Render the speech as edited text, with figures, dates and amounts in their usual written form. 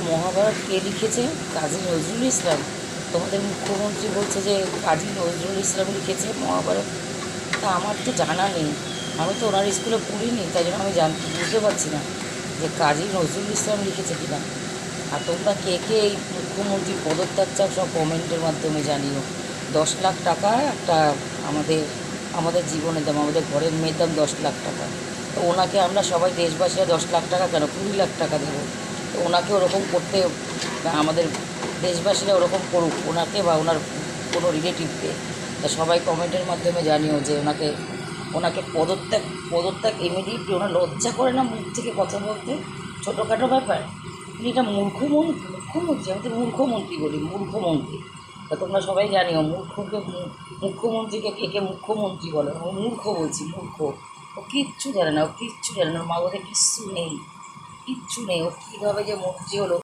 মহাভারত কে লিখেছে? কাজী নজরুল ইসলাম। তোমাদের মুখ্যমন্ত্রী বলছে যে কাজী নজরুল ইসলাম লিখেছে মহাভারত। তা আমার তো জানা নেই, আমি তো ওনার স্কুলে পড়িনি, তাই জন্য আমি বুঝতে পারছি না যে কাজী নজরুল ইসলাম লিখেছে কিনা। আর তোমরা কে কে এই মুখ্যমন্ত্রীর পদত্যাগ চাও সব কমেন্টের মাধ্যমে জানিও। 10 লাখ টাকা একটা আমাদের আমাদের জীবনের দাম, আমাদের ঘরের মেয়ের দাম 10 লাখ টাকা। তো ওনাকে আমরা সবাই দেশবাসীরা 10 লাখ টাকা কেন 20 লাখ টাকা দেবো? তো ওনাকে ওরকম করতে, আমাদের দেশবাসীরা ওরকম করুক ওনাকে বা ওনার কোনো রিলেটিভকে। তা সবাই কমেন্টের মাধ্যমে জানিও যে ওনাকে ওনাকে পদত্যাগ পদত্যাগ ইমিডিয়েটলি। ওনার লজ্জা করে না মুখ থেকে কথা বলতে? ছোটোখাটো ব্যাপার। উনি এটা মুখ্যমন্ত্রী, আমি তো মূর্খমন্ত্রী বলি, মূর্খমন্ত্রী। তা তোমরা সবাই জানিও মুখ্যমন্ত্রীকে কে কে মুখ্যমন্ত্রী বলে। ও মূর্খ, বলছি মূর্খ। ও কিচ্ছু জানে না, ও কিচ্ছু জানে না, ওর মা বাবা কিচ্ছু নেই, কিচ্ছু নেই। ও কীভাবে যে মন্ত্রী হলো